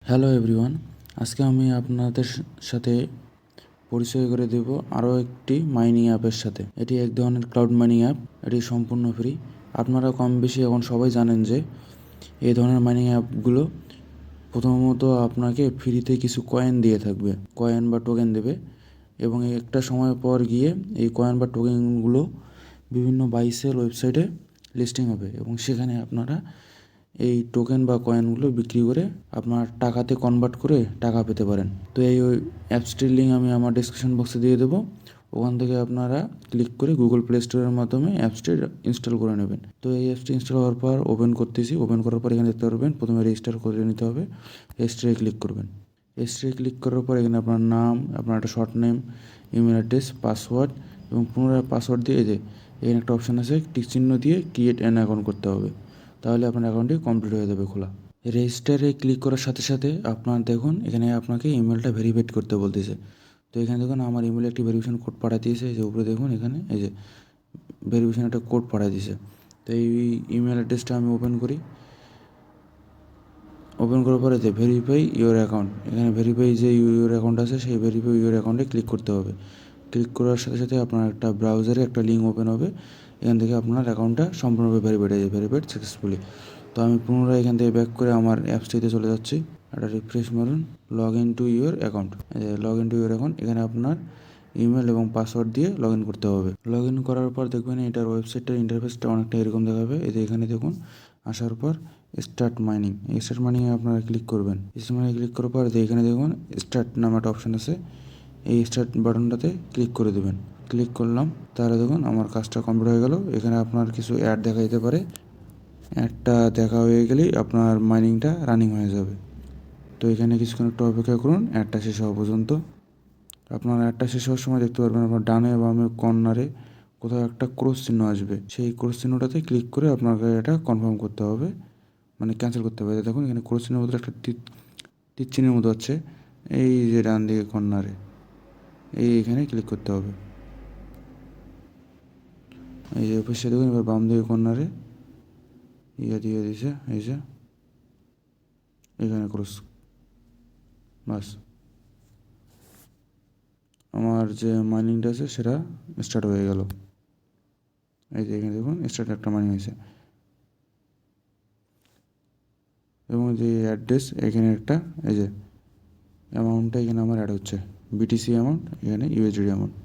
Hello everyone, আজকে আমি আপনাদের সাথে পরিচয় করে দেব আরও একটি মাইনিং অ্যাপের সাথে। এটি এক ধরনের ক্লাউড মাইনিং অ্যাপ। এটি সম্পূর্ণ ফ্রি। আপনারা কম বেশি এখন সবাই জানেন যে এই ধরনের মাইনিং অ্যাপগুলো প্রথমত আপনাকে ফ্রিতে কিছু কয়েন দিয়ে থাকবে, কয়েন বা টোকেন দেবে, এবং একটা সময় পর গিয়ে এই কয়েন বা টোকেনগুলো বিভিন্ন বাই সেল ওয়েবসাইটে লিস্টিং হবে এবং সেখানে আপনারা এই টোকেন বা কয়েনগুলো বিক্রি করে আপনার টাকাতে কনভার্ট করে টাকা পেতে পারেন। তো এই অ্যাপসটির লিঙ্ক আমি আমার ডিসক্রিপশন বক্সে দিয়ে দেবো। ওখান থেকে আপনারা ক্লিক করে গুগল প্লে স্টোরের মাধ্যমে অ্যাপসটি ইনস্টল করে নেবেন। তো এই অ্যাপসটি ইনস্টল হওয়ার পর ওপেন করতেছি। ওপেন করার পর এখানে দেখতে পারবেন প্রথমে রেজিস্টার করে নিতে হবে। রেজিস্টারে ক্লিক করবেন। রেজিস্টারে ক্লিক করার পর এখানে আপনার নাম, আপনার একটা short name, email address, password এবং পুনরায় পাসওয়ার্ড দিয়ে এখানে একটা অপশান আছে টিক চিহ্ন দিয়ে ক্রিয়েট অ্যান অ্যাকাউন্ট করতে হবে। তাহলে আপনার অ্যাকাউন্টটি কমপ্লিট হয়ে যাবে খোলা। রেজিস্টারে ক্লিক করার সাথে সাথে আপনার দেখুন এখানে আপনাকে ইমেলটা ভেরিফাইড করতে বলতেছে। তো এখানে দেখুন আমার ইমেলে একটি ভেরিফিকেশন কোড পাঠিয়ে দিয়েছে। এই যে উপরে দেখুন এখানে এই যে ভেরিফিকেশন একটা কোড পাঠিয়ে দিয়েছে। তো এই ইমেল অ্যাড্রেসটা আমি ওপেন করি। ওপেন করার পরে যে ভেরিফাই ইউর অ্যাকাউন্ট, এখানে ভেরিফাই যে ইউর অ্যাকাউন্ট আছে সেই ভেরিফাই ইউর অ্যাকাউন্টে ক্লিক করতে হবে। ক্লিক করার সাথে সাথে আপনার একটা ব্রাউজারে একটা লিঙ্ক ওপেন হবে। এখান থেকে আপনার অ্যাকাউন্টটা সম্পূর্ণভাবে ভেরিফাইড হয়ে যাবে, ভেরিফাইড সাকসেসফুলি। তো আমি পুনরায় এখান থেকে ব্যাক করে আমার অ্যাপসটিতে চলে যাচ্ছি। একটা রিফ্রেশ মারুন, log in to your account. Log in to your account, এখানে আপনার ইমেল এবং পাসওয়ার্ড দিয়ে লগ ইন করতে হবে। লগ ইন করার পর দেখবেন এটার ওয়েবসাইটটার ইন্টারফেসটা অনেকটা এরকম দেখাবে। এই যে এখানে দেখুন আসার পর স্টার্ট মাইনিং, এই স্টার্ট মাইনিংয়ে আপনারা ক্লিক করবেন। স্টার্ট মাইনিং ক্লিক করার পর এখানে দেখুন স্টার্ট নামে একটা অপশান আছে। এই স্টার্ট বাটনটাতে ক্লিক করে দেবেন। ক্লিক করলাম, তাহলে দেখুন আমার কাজটা কমপ্লিট হয়ে গেল। এখানে আপনার কিছু অ্যাড দেখা যেতে পারে। অ্যাডটা দেখা হয়ে গেলেই আপনার মাইনিংটা রানিং হয়ে যাবে। তো এখানে কিছুক্ষণ একটু অপেক্ষা করুন অ্যাডটা শেষ হওয়া পর্যন্ত। আপনার অ্যাডটা শেষ হওয়ার সময় দেখতে পারবেন আপনার ডানে বামে কর্নারে কোথাও একটা ক্রস চিহ্ন আসবে। সেই ক্রস চিহ্নটাতে ক্লিক করে আপনাকে এটা কনফার্ম করতে হবে, মানে ক্যান্সেল করতে হবে। দেখুন এখানে ক্রস চিহ্নের মধ্যে একটা তীর চিহ্নের মতো হচ্ছে, এই যে ডান দিকে কর্নারে এখানে ক্লিক করতে হবে। এই যে অফিসে দেখুন এবার বাম দিকে কর্নারে দিয়ে দিয়েছে, এই যে এখানে ক্রস। বাস, আমার যে মাইনিংটা আছে সেটা স্টার্ট হয়ে গেল। এই যে এখানে দেখুন স্টার্ট একটা মাইনিং হয়েছে এবং যে অ্যাড্রেস এখানে একটা এই যে অ্যামাউন্টটা এখানে আমার অ্যাড হচ্ছে, বিটিসি অ্যামাউন্ট, এখানে ইউএসডি অ্যামাউন্ট।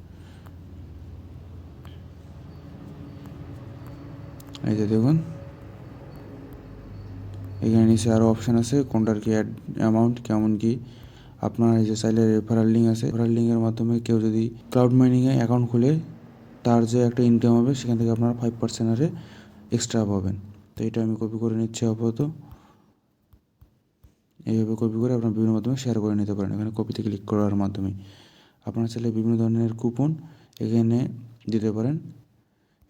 এই যে দেখুন এখানে নিচে আরও অপশান আছে কোনটার কি অ্যাড অ্যামাউন্ট কেমন কি। আপনার এই যে চাইলে রেফারাল লিঙ্ক আছে, রেফারাল লিঙ্কের মাধ্যমে কেউ যদি ক্লাউড মাইনিংয়ে অ্যাকাউন্ট খুলে তার যে একটা ইনকাম হবে সেখান থেকে আপনারা 5% আরে এক্সট্রা পাবেন। তো এটা আমি কপি করে নিচ্ছি আপাতত। এইভাবে কপি করে আপনার বিভিন্ন মাধ্যমে শেয়ার করে নিতে পারেন। এখানে কপিতে ক্লিক করার মাধ্যমে আপনারা চাইলে বিভিন্ন ধরনের কুপন এখানে দিতে পারেন।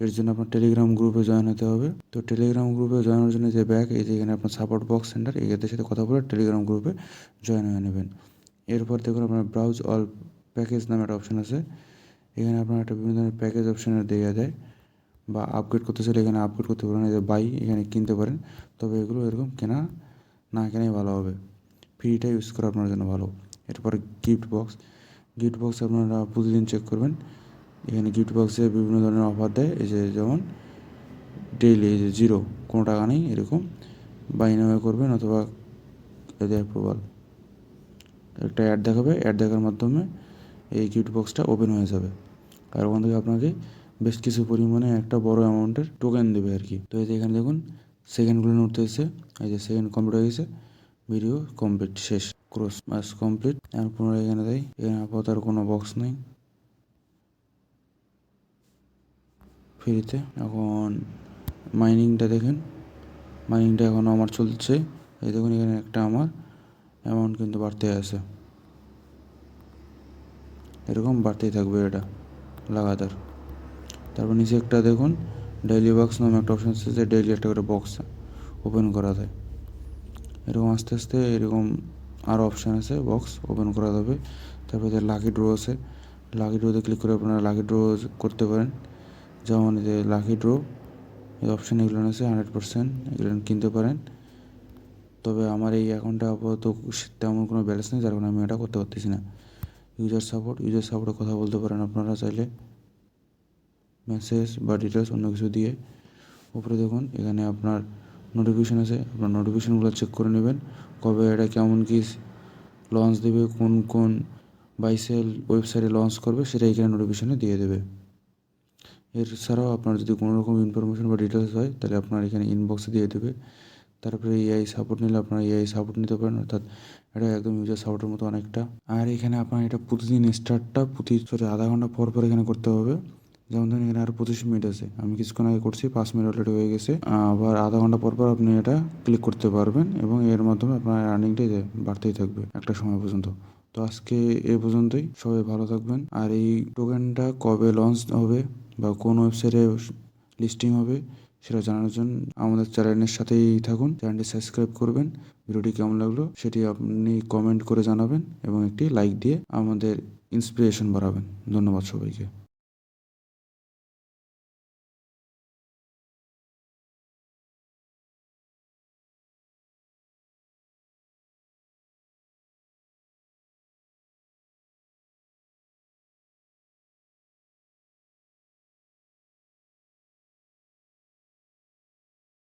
এর জন্য আপনার টেলিগ্রাম গ্রুপে জয়েন হতে হবে। তো টেলিগ্রাম গ্রুপে জয়েন হওয়ার জন্য যে ব্যাক, এই যে এখানে আপনার সাপোর্ট বক্স সেন্টার, এদের সাথে কথা বলে টেলিগ্রাম গ্রুপে জয়েন হয়ে নেবেন। এরপর দেখুন আপনার ব্রাউজ অল প্যাকেজ নামে একটা অপশান আছে। এখানে আপনার একটা বিভিন্ন ধরনের প্যাকেজ অপশানে দেওয়া যায়, বা আপগ্রেড করতে চাইলে এখানে আপগ্রেড করতে পারেন। এই যে বাই, এখানে কিনতে পারেন। তবে এগুলো এরকম কেনা না কেনাই ভালো হবে, ফ্রিটা ইউজ করা আপনার জন্য ভালো। এরপর গিফট বক্স, গিফট বক্স আপনারা প্রতিদিন চেক করবেন। এখানে গিফট বক্সে বিভিন্ন ধরনের অফার দেয়। এই যে যেমন ডেইলি, এই যে 0 কোনো টাকা নেই এরকম বাই নামে করবেন, অথবা এদের অ্যাপ্রুভাল একটা অ্যাড দেখাবে, অ্যাড দেখার মাধ্যমে এই গিফট বক্সটা ওপেন হয়ে যাবে। আর ওখান থেকে আপনাকে বেশ কিছু পরিমাণে একটা বড় অ্যামাউন্টের টোকেন দেবে আর কি। তো এই যে এখানে দেখুন সেকেন্ডগুলো উঠতে এসেছে। এই যে সেকেন্ড কমপ্লিট হয়ে গেছে, ভিডিও কমপ্লিট, শেষ, ক্রস বাস কমপ্লিট। এখন পুনরায় এখানে দেয়, এখানে আপাতত আর কোনো বক্স নেই ফ্রিতে। এখন মাইনিংটা দেখেন, মাইনিংটা এখন আমার চলছে। এই দেখুন এখানে একটা আমার অ্যামাউন্ট কিন্তু বাড়তে আছে, এরকম বাড়তেই থাকবে এটা লাগাতার। তারপর নিচে একটা দেখুন ডেইলি বক্স নামে একটা অপশান আছে, যে ডেইলি একটা করে বক্স ওপেন করা যায়। এরকম আস্তে আস্তে এরকম আরও অপশান আছে বক্স ওপেন করা যাবে। তারপরে লাকি ড্র আছে, লাকি ড্রোতে ক্লিক করে আপনারা লাকি ড্র করতে পারেন। যেমন এই যে লাকি ড্র এই অপশান এগুলো আছে 100%, এগুলো কিনতে পারেন। তবে আমার এই অ্যাকাউন্টে আপাতত তেমন কোনো ব্যালেন্স নেই, যার কারণে আমি এটা করতে পারতেছি না। ইউজার সাপোর্টে কথা বলতে পারেন আপনারা চাইলে, মেসেজ বা ডিটেলস অন্য কিছু দিয়ে। উপরে দেখুন এখানে আপনার নোটিফিকেশান আছে, আপনার নোটিফিকেশানগুলো চেক করে নেবেন, কবে এটা কেমন কী লঞ্চ দেবে, কোন কোন বাইসেল ওয়েবসাইটে লঞ্চ করবে সেটা এখানে নোটিফিকেশানে দিয়ে দেবে। এছাড়াও আপনার যদি কোনো রকম ইনফরমেশন বা ডিটেলস হয় তাহলে আপনার এখানে ইনবক্সে দিয়ে দেবে। তারপরে এআই সাপোর্ট নিলে আপনারা এআই সাপোর্ট নিতে পারেন, অর্থাৎ এটা একদম ইউজার সাপোর্টের মতো অনেকটা। আর এখানে আপনার এটা প্রতিদিন স্টার্টটা আধা ঘন্টা পর পর এখানে করতে হবে। যেমন ধরুন এখানে আরও 25 মিনিট আছে, আমি কিছুক্ষণ আগে করছি, 5 মিনিট অলরেডি হয়ে গেছে। আবার আধা ঘন্টা পর পর আপনি এটা ক্লিক করতে পারবেন এবং এর মাধ্যমে আপনার আর্নিংটাই বাড়তেই থাকবে একটা সময় পর্যন্ত। তো আজকে এ পর্যন্তই, সবাই ভালো থাকবেন। আর এই টোকেনটা কবে লঞ্চ হবে বা কোন ওয়েবসাইটে লিস্টিং হবে সেটা জানানোর জন্য আমাদের চ্যানেলের সাথেই থাকুন, চ্যানেলটি সাবস্ক্রাইব করবেন। ভিডিওটি কেমন লাগলো সেটি আপনি কমেন্ট করে জানাবেন এবং একটি লাইক দিয়ে আমাদের ইন্সপিরেশন বাড়াবেন। ধন্যবাদ সবাইকে।